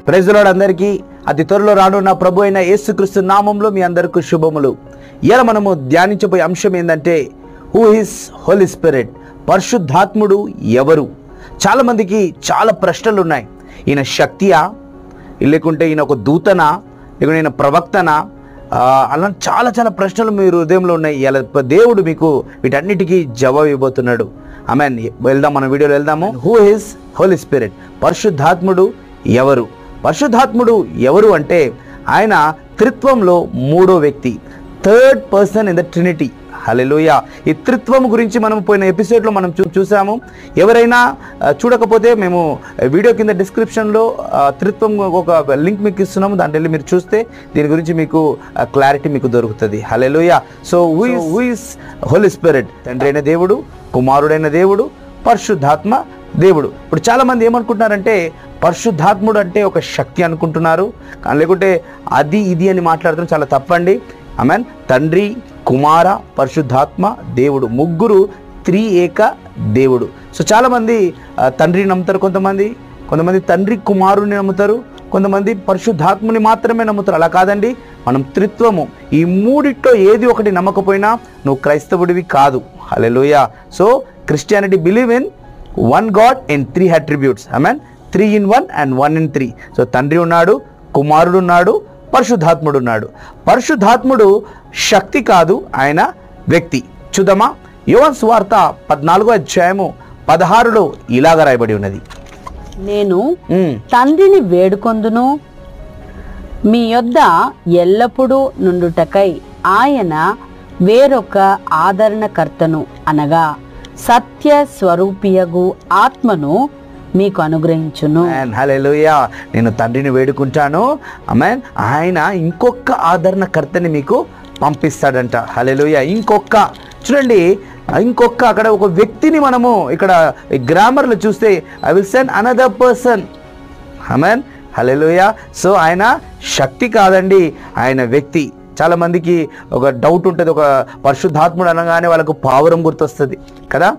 Praise the lord అందరికీ అతి త్వరలో రానున్న ప్రభు అయిన యేసుక్రీస్తు నామంలో మీ అందరికీ శుభములు. ఇలా మనము ధ్యానించబోయే అంశం ఏంటంటే హూ ఈస్ హోలీ స్పిరిట్, పరిశుద్ధాత్ముడు ఎవరు? చాలామందికి చాలా ప్రశ్నలు ఉన్నాయి. ఈయన శక్తియా, లేకుంటే ఈయన ఒక దూతనా, లేకుంటే ఈయన ప్రవక్తనా? అలా చాలా చాలా ప్రశ్నలు మీ హృదయంలో ఉన్నాయి. ఇలా దేవుడు మీకు వీటన్నిటికీ జవాబు ఇవ్వబోతున్నాడు. ఆమేన్. వెళ్దాం, మన వీడియోలో వెళ్దాము. హూ ఈస్ హోలీ స్పిరిట్, పరిశుద్ధాత్ముడు ఎవరు? పరిశుద్ధాత్ముడు ఎవరు అంటే ఆయన త్రిత్వంలో మూడో వ్యక్తి, third person in the trinity. Hallelujah. ఈ త్రిత్వం గురించి మనం పోయిన ఎపిసోడ్లో మనం చూసాము. ఎవరైనా చూడకపోతే మేము వీడియో కింద డిస్క్రిప్షన్లో త్రిత్వం ఒక లింక్ మీకు ఇస్తున్నాము, దాంట్లో వెళ్ళి మీరు చూస్తే దీని గురించి మీకు క్లారిటీ మీకు దొరుకుతుంది. Hallelujah. So who is Holy Spirit? తండ్రి అయిన దేవుడు, కుమారుడైన దేవుడు, పరిశుద్ధాత్మ దేవుడు. ఇప్పుడు చాలామంది ఏమనుకుంటున్నారంటే పరిశుద్ధాత్ముడు అంటే ఒక శక్తి అనుకుంటున్నారు, లేకుంటే అది ఇది అని మాట్లాడుతున్నారు. చాలా తప్పండి. ఆమేన్. తండ్రి, కుమార, పరిశుద్ధాత్మ దేవుడు, ముగ్గురు త్రియేక దేవుడు. సో చాలామంది తండ్రిని నమ్ముతారు, కొంతమంది తండ్రి కుమారుని నమ్ముతారు, కొంతమంది పరిశుద్ధాత్ముని మాత్రమే నమ్ముతారు. అలా కాదండి, మనం త్రిత్వము, ఈ మూడిట్లో ఏది ఒకటి నమ్మకపోయినా నువ్వు క్రైస్తవుడివి కాదు. Hallelujah. So Christianity believe in one God in 3 attributes. Amen. 3 in 1 and 1 in 3. So తండ్రి ఉన్నాడు, కుమారుడు ఉన్నాడు, పరిశుద్ధాత్ముడు ఉన్నాడు. పరిశుద్ధాత్ముడు శక్తి కాదు, ఆయన వ్యక్తి. చూద్దామా? యోహాను సువార్త 14వ అధ్యాయము 16లో ఇలాగ రాయబడి ఉన్నది. నేను తండ్రిని వేడుకొందును, మీ యొద్ద ఎల్లప్పుడూ నుండుటకై ఆయన వేరొక ఆదరణకర్తను అనగా సత్య స్వరూపియగు ఆత్మను మీకు అనుగ్రహించును. హల్లెలూయా. నేను తండ్రిని వేడుకుంటాను, ఆమేన్, ఆయన ఇంకొక ఆదరణకర్తని మీకు పంపిస్తాడంట. హల్లెలూయా. చూడండి, ఇంకొక అక్కడ ఒక వ్యక్తిని మనము ఇక్కడ గ్రామర్లో చూస్తే I will send another person. Amen. Hallelujah. So ఆయన శక్తి కాదండి, ఆయన వ్యక్తి. చాలా మందికి ఒక డౌట్ ఉంటుంది, ఒక పరిశుద్ధాత్ముడు అనగానే వాళ్ళకు పావురం గుర్తొస్తుంది కదా.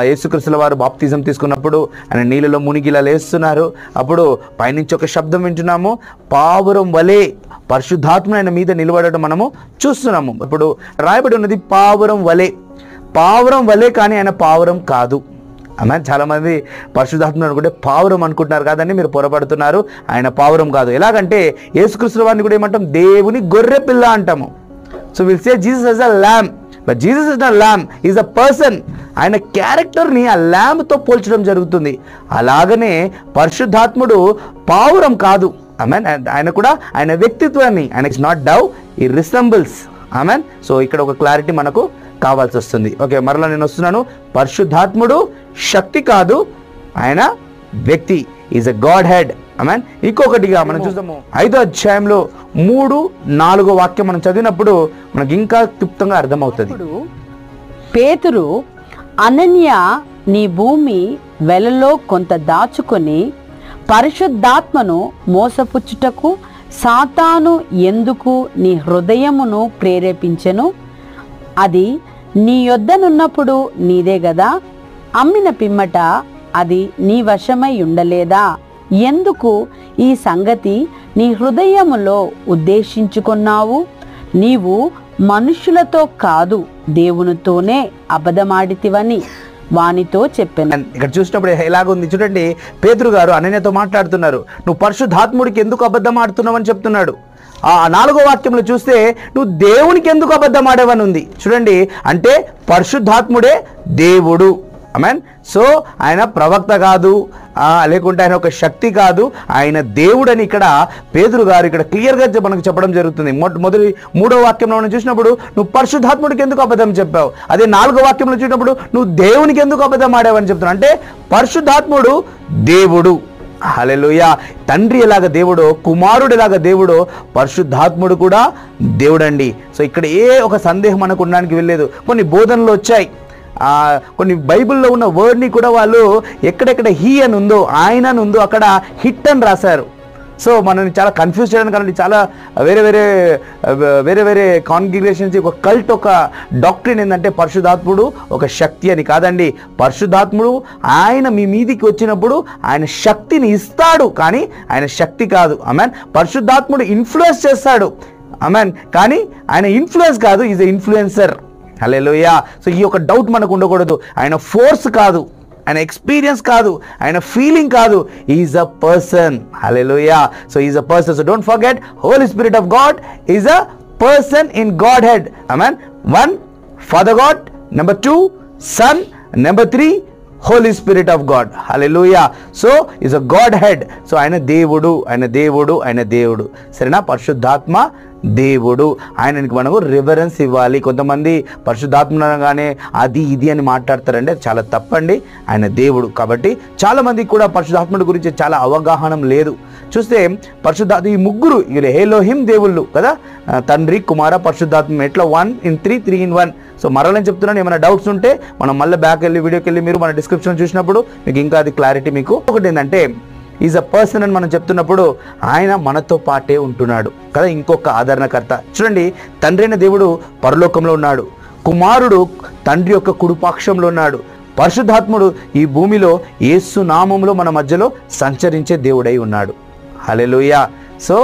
యేసుక్రీస్తుల వారు బాప్తిజం తీసుకున్నప్పుడు ఆయన నీళ్ళలో మునిగిలా లేస్తున్నారు. అప్పుడు పైనుంచి ఒక శబ్దం వింటున్నాము, పావురం వలె పరిశుద్ధాత్ముడు ఆయన మీద నిలబడటం మనము చూస్తున్నాము. ఇప్పుడు రాయబడి ఉన్నది పావురం వలె, కానీ ఆయన పావురం కాదు. ఆమె చాలామంది పరిశుద్ధాత్ముడు అనుకుంటే పావురం అనుకుంటున్నారు. కాదండి, మీరు పొరపడుతున్నారు. ఆయన పావురం కాదు. ఎలాగంటే యేసుక్రీస్తు వారిని కూడా ఏమంటాం? దేవుని గొర్రె పిల్ల అంటాము. So will say Jesus is a ల్యామ్, but Jesus is not ల్యామ్, is a person. ఆయన క్యారెక్టర్ని ఆ ల్యామ్తో పోల్చడం జరుగుతుంది. అలాగనే పరిశుద్ధాత్ముడు పావురం కాదు. ఆమెన్. ఆయన కూడా ఆయన వ్యక్తిత్వాన్ని, ఆయన ఇట్స్ నాట్ డవ్, ఈ రిసెంబుల్స్. ఆమెన్. సో ఇక్కడ ఒక క్లారిటీ మనకు కావాల్సి వస్తుంది. ఓకే, మరలా నేను వస్తున్నాను. పరిశుద్ధాత్ముడు శక్తి కాదు, ఆయన వ్యక్తి, ఈజ్ అ గాడ్ హెడ్. ఆమేన్. ఇంకొకటిగా మనం చూద్దాము, 5వ అధ్యాయంలో 3-4 వాక్యం మనం చదివినప్పుడు మనకి ఇంకా క్లుప్తంగా అర్థమవుతుంది. పేతురు, అనన్య, నీ భూమి వెలలో కొంత దాచుకొని పరిశుద్ధాత్మను మోసపుచ్చుటకు సాతాను ఎందుకు నీ హృదయమును ప్రేరేపించెను? అది నీ యొద్దనున్నప్పుడు నీదే గదా, అమ్మిన పిమ్మట అది నీ వశమై ఉండలేదా? ఎందుకు ఈ సంగతి నీ హృదయములో ఉద్దేశించుకున్నావు? నీవు మనుషులతో కాదు, దేవునితోనే అబద్ధమాడితివని వానితో చెప్పాను. ఇక్కడ చూసినప్పుడు ఎలాగుంది చూడండి, పేతురు గారు అనన్యతో మాట్లాడుతున్నారు. నువ్వు పరిశుద్ధాత్ముడికి ఎందుకు అబద్ధం ఆడుతున్నావు అని చెప్తున్నాడు. ఆ 4వ వాక్యంలో చూస్తే నువ్వు దేవునికి ఎందుకు అబద్ధం ఆడేవని ఉంది. చూడండి, అంటే పరిశుద్ధాత్ముడే దేవుడు. ఆమేన్. సో ఆయన ప్రవక్త కాదు, లేకుంటే ఆయన ఒక శక్తి కాదు, ఆయన దేవుడని ఇక్కడ పేతురు గారు ఇక్కడ క్లియర్గా మనకు చెప్పడం జరుగుతుంది. మొదటి 3వ వాక్యంలో మనం చూసినప్పుడు నువ్వు పరిశుద్ధాత్ముడికి ఎందుకు అబద్ధం చెప్పావు, అదే 4వ వాక్యంలో చూసినప్పుడు నువ్వు దేవునికి ఎందుకు అబద్ధం ఆడావని చెప్తున్నావు. అంటే పరిశుద్ధాత్ముడు దేవుడు. హల్లెలూయా. తండ్రి ఎలాగ దేవుడో, కుమారుడు ఎలాగ దేవుడో, పరిశుద్ధాత్ముడు కూడా దేవుడండి. సో ఇక్కడ ఒక సందేహం మనకు ఉండడానికి వెళ్ళలేదు. కొన్ని బోధనలు వచ్చాయి, కొన్ని బైబిల్లో ఉన్న వర్డ్ని కూడా వాళ్ళు ఎక్కడెక్కడ హీ అని ఉందో, ఆయన అని ఉందో అక్కడ హిట్ అని రాశారు. సో మనల్ని చాలా కన్ఫ్యూజ్ చేయడానికి అలాంటి చాలా వేరే వేరే కాన్గ్రిగేషన్స్ ఒక కల్ట్ ఒక డాక్ట్రిన్ ఏంటంటే పరిశుద్ధాత్ముడు ఒక శక్తి అని. కాదండి, పరిశుద్ధాత్ముడు ఆయన మీ మీదికి వచ్చినప్పుడు ఆయన శక్తిని ఇస్తాడు, కానీ ఆయన శక్తి కాదు. ఆమెన్. పరిశుద్ధాత్ముడు ఇన్ఫ్లుయెన్స్ చేస్తాడు, ఆమెన్, కానీ ఆయన ఇన్ఫ్లుయెన్స్ కాదు, is a influencer. Hallelujah. So ఈ యొక్క డౌట్ మనకు ఉండకూడదు. ఆయన ఫోర్స్ కాదు, ఆయన ఎక్స్పీరియన్స్ కాదు, ఆయన ఫీలింగ్ కాదు, is a person. Hallelujah. So is a person. So don't forget, Holy Spirit of God is a person in Godhead. Amen. 1 father God, number 2 son, number 3 Holy Spirit of God. Hallelujah. So is a Godhead. So ఆయన దేవుడు, ఆయన దేవుడు, ఆయన దేవుడు. సరేనా? పరిశుద్ధాత్మ దేవుడు. ఆయనకి మనకు రివరెన్స్ ఇవ్వాలి. కొంతమంది పరిశుద్ధాత్మగానే అది ఇది అని మాట్లాడతారండి, అది చాలా తప్పండి. ఆయన దేవుడు. కాబట్టి చాలామందికి కూడా పరిశుద్ధాత్ముడి గురించి చాలా అవగాహన లేదు. చూస్తే ఈ ముగ్గురు ఎలోహిం దేవుళ్ళు కదా, తండ్రి, కుమార, పరిశుద్ధాత్మ. ఎట్లా 1 in 3, 3 in 1. సో మరలని చెప్తున్నాను, ఏమైనా డౌట్స్ ఉంటే మనం మళ్ళీ బ్యాక్ వెళ్ళి వీడియోకి వెళ్ళి మీరు మన డిస్క్రిప్షన్ చూసినప్పుడు మీకు ఇంకా అది క్లారిటీ మీకు. ఒకటి ఏంటంటే ఈజ్ అ పర్సన్ అని మనం చెప్తున్నప్పుడు ఆయన మనతో పాటే ఉంటున్నాడు కదా. ఇంకొక ఆదరణకర్త చూడండి, తండ్రి అయిన దేవుడు పరలోకంలో ఉన్నాడు, కుమారుడు తండ్రి యొక్క కుడిపాక్షంలో ఉన్నాడు, పరిశుద్ధాత్ముడు ఈ భూమిలో యేసు నామములో మన మధ్యలో సంచరించే దేవుడై ఉన్నాడు. Hallelujah. So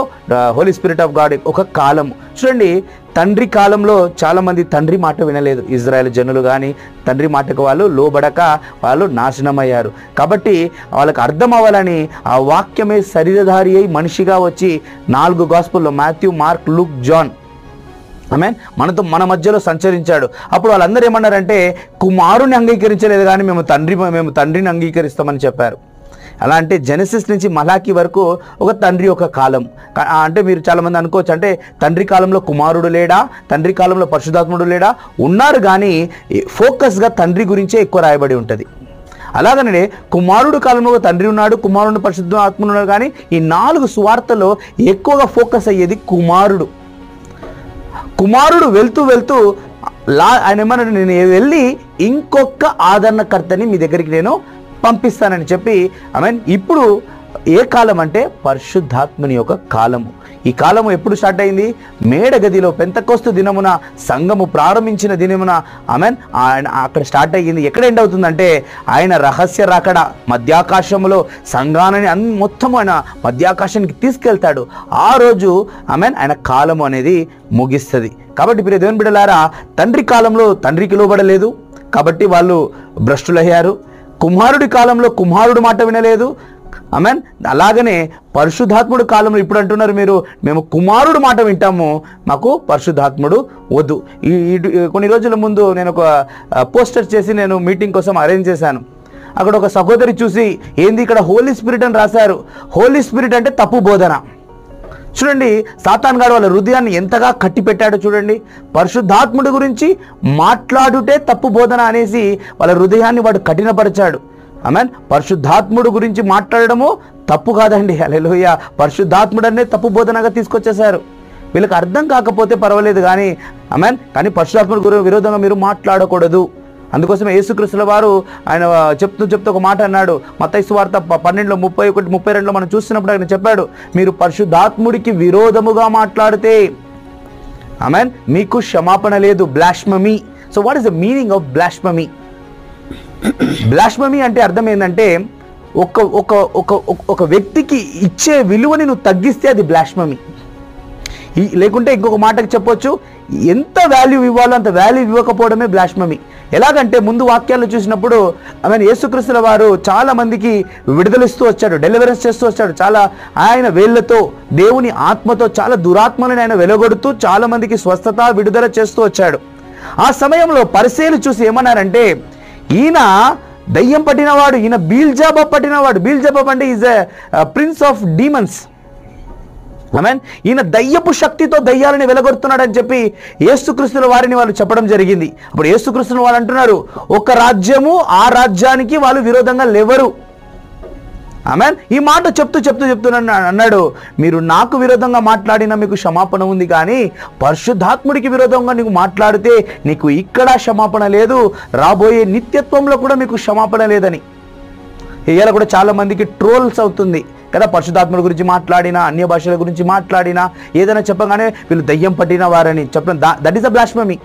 Holy Spirit of God ఒక కాలం. చూడండి, తండ్రి కాలంలో చాలామంది తండ్రి మాట వినలేదు. ఇజ్రాయెల్ జనులు కానీ తండ్రి మాటకు వాళ్ళు లోబడక వాళ్ళు నాశనమయ్యారు. కాబట్టి వాళ్ళకి అర్థం అవ్వాలని ఆ వాక్యమే శరీరధారి అయి మనిషిగా వచ్చి 4 గాస్పుల్లో Matthew, Mark, Luke, John, amen, మన మధ్యలో సంచరించాడు. అప్పుడు వాళ్ళందరూ ఏమన్నారంటే, కుమారుని అంగీకరించలేదు కానీ మేము తండ్రిని అంగీకరిస్తామని చెప్పారు. అలా అంటే జెనసిస్ నుంచి మలాకి వరకు ఒక తండ్రి ఒక కాలం. అంటే మీరు చాలామంది అనుకోవచ్చు, అంటే తండ్రి కాలంలో కుమారుడు లేడా, తండ్రి కాలంలో పరిశుద్ధాత్ముడు లేడా? ఉన్నారు, కానీ ఫోకస్గా తండ్రి గురించే ఎక్కువ రాయబడి ఉంటుంది. అలాగనే కుమారుడు కాలంలో ఒక తండ్రి ఉన్నాడు, కుమారుడు పరిశుద్ధాత్ముడు ఉన్నాడు, కానీ ఈ 4 సువార్తలో ఎక్కువగా ఫోకస్ అయ్యేది కుమారుడు. కుమారుడు వెళ్తూ ఆయన ఏమన్నాడు, నేను వెళ్ళి ఇంకొక ఆదరణకర్తని మీ దగ్గరికి నేను పంపిస్తానని చెప్పి. ఆమెన్. ఇప్పుడు ఏ కాలం అంటే పరిశుద్ధాత్మని యొక్క కాలము. ఈ కాలము ఎప్పుడు స్టార్ట్ అయింది? మేడగదిలో పెంతెకోస్తు దినమున, సంఘము ప్రారంభించిన దినమున. ఆమెన్. ఆయన అక్కడ స్టార్ట్ అయ్యింది. ఎక్కడ ఎండ్ అవుతుందంటే ఆయన రహస్య రాకడ మధ్యాకాశంలో సంఘాన్ని మొత్తం ఆయన మధ్యాకాశానికి తీసుకెళ్తాడు. ఆ రోజు ఆమెన్ ఆయన కాలము అనేది ముగిస్తుంది. కాబట్టి ప్రియ దేవుని బిడ్డలారా, తండ్రి కాలంలో తండ్రికి లోబడలేదు కాబట్టి వాళ్ళు భ్రష్టులయ్యారు. కుమారుడి కాలంలో కుమారుడు మాట వినలేదు. ఆమెన్. అలాగనే పరిశుద్ధాత్ముడు కాలంలో ఇప్పుడు అంటున్నారు మీరు, మేము కుమారుడు మాట వింటాము, మాకు పరిశుద్ధాత్ముడు వద్దు. కొన్ని రోజుల ముందు నేను ఒక పోస్టర్ చేసి నేను మీటింగ్ కోసం అరేంజ్ చేశాను. అక్కడ ఒక సహోదరి చూసి, ఏంది ఇక్కడ హోలీ స్పిరిట్ అని రాశారు. హోలీ స్పిరిట్ అంటే తప్పు బోధన. చూడండి, సాతాన్ గారు వాళ్ళ హృదయాన్ని ఎంతగా కట్టి పెట్టాడో చూడండి. పరిశుద్ధాత్ముడి గురించి మాట్లాడుటే తప్పు బోధన అనేసి వాళ్ళ హృదయాన్ని వాడు కఠినపరిచాడు. ఆమెన్. పరిశుద్ధాత్ముడు గురించి మాట్లాడడము తప్పు కాదండి. హల్లెలూయా. పరిశుద్ధాత్ముడనే తప్పు బోధనగా తీసుకొచ్చేశారు. వీళ్ళకి అర్థం కాకపోతే పర్వాలేదు కానీ, ఆమెన్, కానీ పరిశుద్ధాత్ముడి విరోధంగా మీరు మాట్లాడకూడదు. అందుకోసమే యేసుక్రీస్తుల వారు ఆయన చెప్తూ ఒక మాట అన్నాడు. మత్తయి సువార్త 12:31-32 మనం చూస్తున్నప్పుడు ఆయన చెప్పాడు, మీరు పరిశుద్ధాత్ముడికి విరోధముగా మాట్లాడితే ఆమెన్ మీకు క్షమాపణ లేదు. Blasphemy. So what is the meaning of blasphemy? Blasphemy అంటే అర్థం ఏంటంటే, ఒక వ్యక్తికి ఇచ్చే విలువని నువ్వు తగ్గిస్తే అది బ్లాస్ఫమీ. లేకుంటే ఇంకొక మాటకి చెప్పొచ్చు, ఎంత వాల్యూ ఇవ్వాలో అంత వాల్యూ ఇవ్వకపోవడమే బ్లాస్ఫమీ. ఎలాగంటే ముందు వాక్యాలు చూసినప్పుడు ఆమె యేసుక్రీస్తుల వారు చాలా మందికి విడుదలిస్తూ వచ్చాడు, డెలివరెన్స్ చేస్తూ వచ్చాడు. చాలా ఆయన వేళ్లతో దేవుని ఆత్మతో చాలా దురాత్మలను ఆయన వెలగొడుతూ చాలా మందికి స్వస్థత విడుదల చేస్తూ వచ్చాడు. ఆ సమయంలో పరిసయ్యులు చూసి ఏమన్నారంటే, ఈయన దయ్యం పట్టినవాడు, ఈయన బీల్జెబూబ్ పట్టినవాడు. బీల్జెబూబ్ అంటే is a prince of demons. Amen. ఈయన దయ్యపు శక్తితో దయ్యాలని వెలగొడుతున్నాడని చెప్పి యేసుక్రీస్తుల వారిని వాళ్ళు చెప్పడం జరిగింది. అప్పుడు యేసుక్రీస్తుల వారు అంటున్నారు, ఒక రాజ్యము ఆ రాజ్యానికి వాళ్ళు విరోధంగా లేవరు. ఆమెన్. ఈ మాట చెప్తూ అన్నాడు, మీరు నాకు విరోధంగా మాట్లాడినా మీకు క్షమాపణ ఉంది, కానీ పరిశుద్ధాత్ముడికి విరోధంగా నీకు మాట్లాడితే నీకు ఇక్కడ క్షమాపణ లేదు, రాబోయే నిత్యత్వంలో కూడా మీకు క్షమాపణ లేదని. ఇవాళ కూడా చాలా మందికి ట్రోల్స్ అవుతుంది. కదా. పరిశుద్ధాత్మ గురించి మాట్లాడినా, అన్య భాషల గురించి మాట్లాడినా, ఏదైనా చెప్పగానే వీళ్ళు దయ్యం పట్టిన వారని చెప్పడం, దట్ ఈస్ అ బ్లాస్ఫమీ.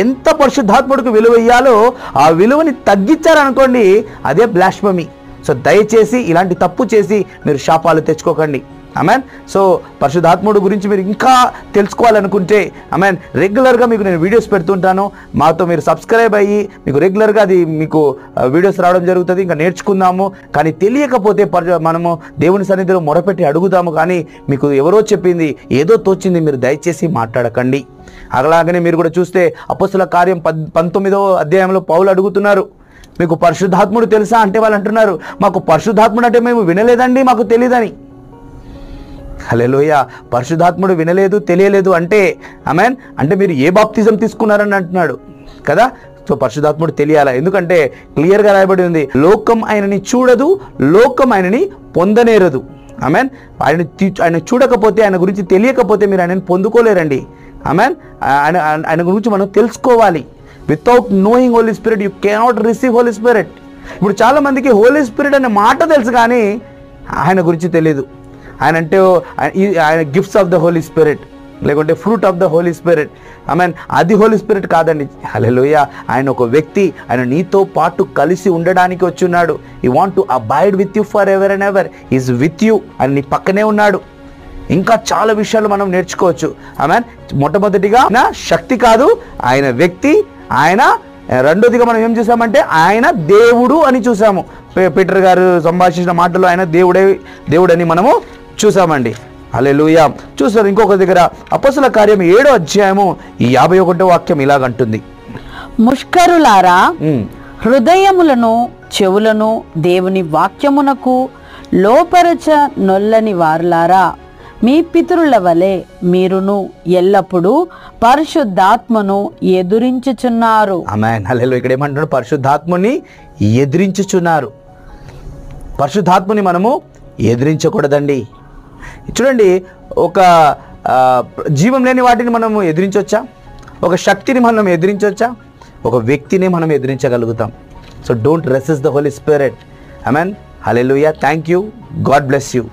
ఎంత పరిశుద్ధాత్ముడికి విలువ ఇయ్యాలో ఆ విలువని తగ్గించారనుకోండి, అదే బ్లాస్ఫమీ. సో దయచేసి ఇలాంటి తప్పు చేసి మీరు శాపాలు తెచ్చుకోకండి. ఆమెన్. సో పరిశుద్ధాత్ముడు గురించి మీరు ఇంకా తెలుసుకోవాలనుకుంటే ఆమెన్, రెగ్యులర్గా మీకు నేను వీడియోస్ పెడుతుంటాను. మాతో మీరు సబ్స్క్రైబ్ అయ్యి మీకు రెగ్యులర్గా అది మీకు వీడియోస్ రావడం జరుగుతుంది. ఇంకా నేర్చుకుందాము. కానీ తెలియకపోతే మనము దేవుని సన్నిధిలో మొరపెట్టి అడుగుదాము. కానీ మీకు ఎవరో చెప్పింది, ఏదో తోచింది మీరు దయచేసి మాట్లాడకండి. అలాగనే మీరు కూడా చూస్తే అపోస్తల కార్యం 19వ అధ్యాయంలో పౌలు అడుగుతున్నారు, మీకు పరిశుద్ధాత్ముడు తెలుసా అంటే వాళ్ళు అంటున్నారు, మాకు పరిశుద్ధాత్ముడు అంటే మేము వినలేదండి, మాకు తెలియదని. హల్లెలూయా. పరిశుద్ధాత్ముడు వినలేదు, తెలియలేదు అంటే ఆమెన్, అంటే మీరు ఏ బాప్తిజం తీసుకున్నారని అంటున్నాడు కదా. సో పరిశుద్ధాత్ముడు తెలియాలా, ఎందుకంటే క్లియర్గా రాయబడి ఉంది, లోకం ఆయనని చూడదు, లోకం ఆయనని పొందనేరదు. ఆమెన్. ఆయన చూడకపోతే, ఆయన గురించి తెలియకపోతే మీరు ఆయనని పొందుకోలేరండి. ఆమెన్. ఆయన గురించి మనం తెలుసుకోవాలి. Without knowing Holy Spirit you cannot receive Holy Spirit. ఇప్పుడు చాలామందికి హోలీ స్పిరిట్ అనే మాట తెలుసు, కానీ ఆయన గురించి తెలియదు. ఆయన అంటే ఆయన gifts of the Holy Spirit, లేకుంటే fruit of the Holy Spirit. Amen. అది హోలీ స్పిరిట్ కాదండి. హల్లెలూయా. ఆయన ఒక వ్యక్తి, ఆయన నీతో పాటు కలిసి ఉండడానికి వచ్చి ఉన్నాడు. He want to abide with you for ever and ever. Is with you. ఆయన నీ పక్కనే ఉన్నాడు. ఇంకా చాలా విషయాలు మనం నేర్చుకోవచ్చు. ఆమెన్. మొట్టమొదటిగా ఆయన శక్తి కాదు, ఆయన వ్యక్తి. ఆయన రెండోదిగా మనం ఏం చూసామంటే ఆయన దేవుడు అని చూసాము. పీటర్ గారు సంభాషించిన మాటలో ఆయన దేవుడని మనము చూసామండి. హల్లెలూయా. చూసారు ఇంకొక దగ్గర అపోస్తల కార్యం 7వ అధ్యాయము 51వ వాక్యం ఇలాగంటుంది, ముష్కరులారా, హృదయములను చెవులను దేవుని వాక్యమునకు లోపరచ నొల్లని వారులారా, మీ పితరుల వలె మీరును ఎల్లప్పుడూ పరిశుద్ధాత్మను ఎదురించుచున్నారు. ఆమేన్. హల్లెలూయా. ఇక్కడ ఏమంటున్నాడు? పరిశుద్ధాత్మని ఎదిరించుచున్నారు. పరిశుద్ధాత్మని మనము ఎదిరించకూడదండి. చూడండి, ఒక జీవం లేని వాటిని మనము ఎదిరించవచ్చా? ఒక శక్తిని మనం ఎదిరించవచ్చా? ఒక వ్యక్తిని మనం ఎదిరించగలుగుతాం. So don't resist the Holy Spirit. Amen. Hallelujah. Thank you. God bless you.